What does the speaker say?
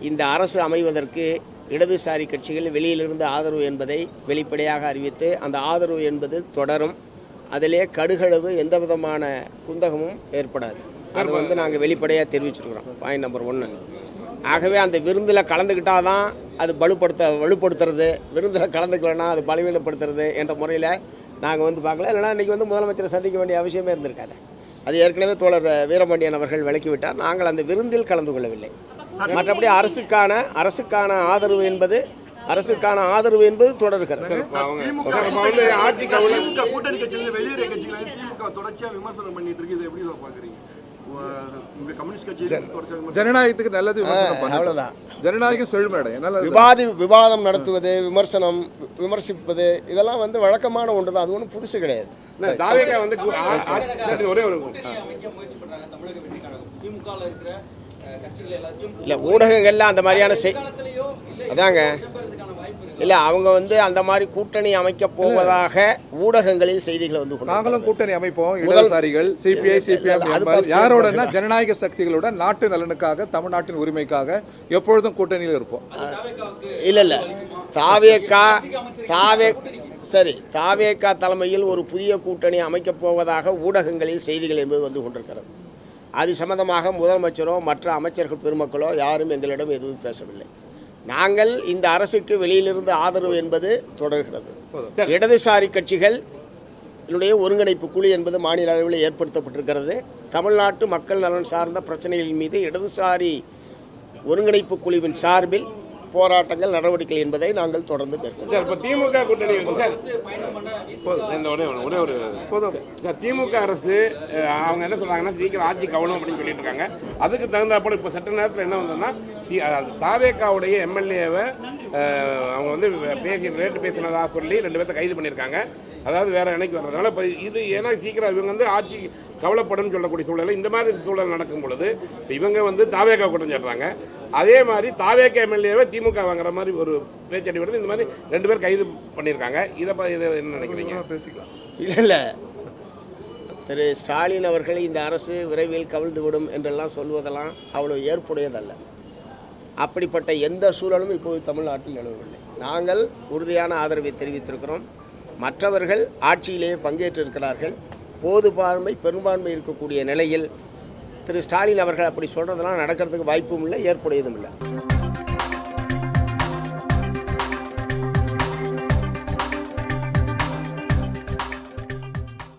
இந்த அரசு அமைவதற்கு இடதுசாரி கட்சிகள் வெளியிலிருந்து ஆதரவு என்பதை வெளிப்படையாக அறிவித்து அந்த ஆதரவு என்பது தொடரும். அதிலே கடுகளவு எந்த விதமான குந்தகமும் ஏற்படாது. அது வந்து நாங்கள் வெளிப்படையாக தெரிவிச்சிருக்கிறோம். Point number 1. ஆகவே அந்த விருந்தில் கலந்துக்கிட்டால் தான் அது வலுப்படுத்துறது, விருந்தில் கலந்துக்கலன்னா அது பலவீனப்படுத்துறது என்ற முறையில் நாங்கள் வந்து பார்க்கல. இல்லைனா இன்றைக்கி வந்து முதலமைச்சரை சந்திக்க வேண்டிய அவசியமே இருந்திருக்காது. அது ஏற்கனவே தோழர் வீரபாண்டியன் அவர்கள் விளக்கிவிட்டார். நாங்கள் அந்த விருந்தில் கலந்து கொள்ளவில்லை. மற்றபடி அரசுக்கான ஆதரவு என்பது தொடர்கிறது. ஜனநாயகத்துக்கு நல்லது, அவ்வளவுதான். ஜனநாயகம் செழுமையடை விவாதம் நடத்துவது, விமர்சிப்பது இதெல்லாம் வந்து வழக்கமான ஒன்று தான். அது ஒன்றும் புதுசு கிடையாது. இல்லை, ஊடகங்கள்ல அந்த மாதிரியான அதாங்க இல்லை, அவங்க வந்து அந்த மாதிரி கூட்டணி அமைக்க போவதாக ஊடகங்களில் செய்திகளை வந்து நாங்களும் கூட்டணி அமைப்போம். இடதுசாரிகள், சிபிஐ, சிபிஎம் யாரோட ஜனநாயக சக்திகளுடன் நாட்டு நலனுக்காக, தமிழ்நாட்டின் உரிமைக்காக எப்பொழுதும் கூட்டணியில் இருப்போம். இல்லை தாவேகா தலைமையில் ஒரு புதிய கூட்டணி அமைக்கப் போவதாக ஊடகங்களில் செய்திகள் என்பது வந்து கொண்டிருக்கிறது. அது சம்பந்தமாக முதலமைச்சரோ மற்ற அமைச்சர்கள் பெருமக்களோ யாரும் எங்களிடம் எதுவும் பேசவில்லை. நாங்கள் இந்த அரசுக்கு வெளியிலிருந்து ஆதரவு என்பது தொடர்கிறது. இடதுசாரி கட்சிகள் ஒருங்கிணைப்பு குழு என்பது மாநில அளவில் ஏற்படுத்தப்பட்டிருக்கிறது. தமிழ்நாட்டு மக்கள் நலன் சார்ந்த பிரச்சனைகளின் மீது இடதுசாரி ஒருங்கிணைப்பு குழுவின் சார்பில் போராட்டங்கள், நடவடிக்கைகள் என்பதை நாங்கள் தொடர்ந்து மேற்கொள்வோம். திமுக கூட்டணி திமுக அரசு அவங்க என்ன சொல்றாங்கன்னா, சீக்கிரம் ஆட்சி கவனம் அப்படின்னு சொல்லிட்டு இருக்காங்க. அதுக்கு தகுந்தாப்போல இப்போ சட்ட நேரத்தில் என்ன வந்ததுன்னா, தாவேகாவுடைய எம்எல்ஏவை அவங்க வந்து ரேட்டு பேசினதா சொல்லி 2 பேர்த்த கைது பண்ணியிருக்காங்க. அதாவது வேற இணைக்கு வர்றதுனால இப்போ இது ஏன்னா சீக்கிரம் இவங்க வந்து ஆட்சி கவலைப்படும் சொல்லக்கூடிய சூழல், இந்த மாதிரி சூழல் நடக்கும் பொழுது இவங்க வந்து தாவேகா கூட்டம் சொல்றாங்க. அதே மாதிரி தாவேகா எம்எல்ஏவை திமுக வாங்குற மாதிரி ஒரு பேச்சடி வருது. இந்த மாதிரி 2 பேர் கைது பண்ணியிருக்காங்க. இதை என்ன நினைக்கிறீங்க? இல்லை, திரு ஸ்டாலின் அவர்கள் இந்த அரசு விரைவில் கவிழ்ந்துவிடும் என்றெல்லாம் சொல்வதெல்லாம் அவ்வளோ ஏற்புடையதல்ல. அப்படிப்பட்ட எந்த சூழலும் இப்போது தமிழ்நாட்டில் நிலவவில்லை. நாங்கள் உறுதியான ஆதரவை தெரிவித்திருக்கிறோம். மற்றவர்கள் ஆட்சியிலேயே பங்கேற்றிருக்கிறார்கள். பெரும்பான்மை இருக்கக்கூடிய நிலையில் திரு ஸ்டாலின் அவர்கள் அப்படி சொல்கிறதெல்லாம் நடக்கிறதுக்கு வாய்ப்பும் இல்லை, ஏற்புடையதும் இல்லை.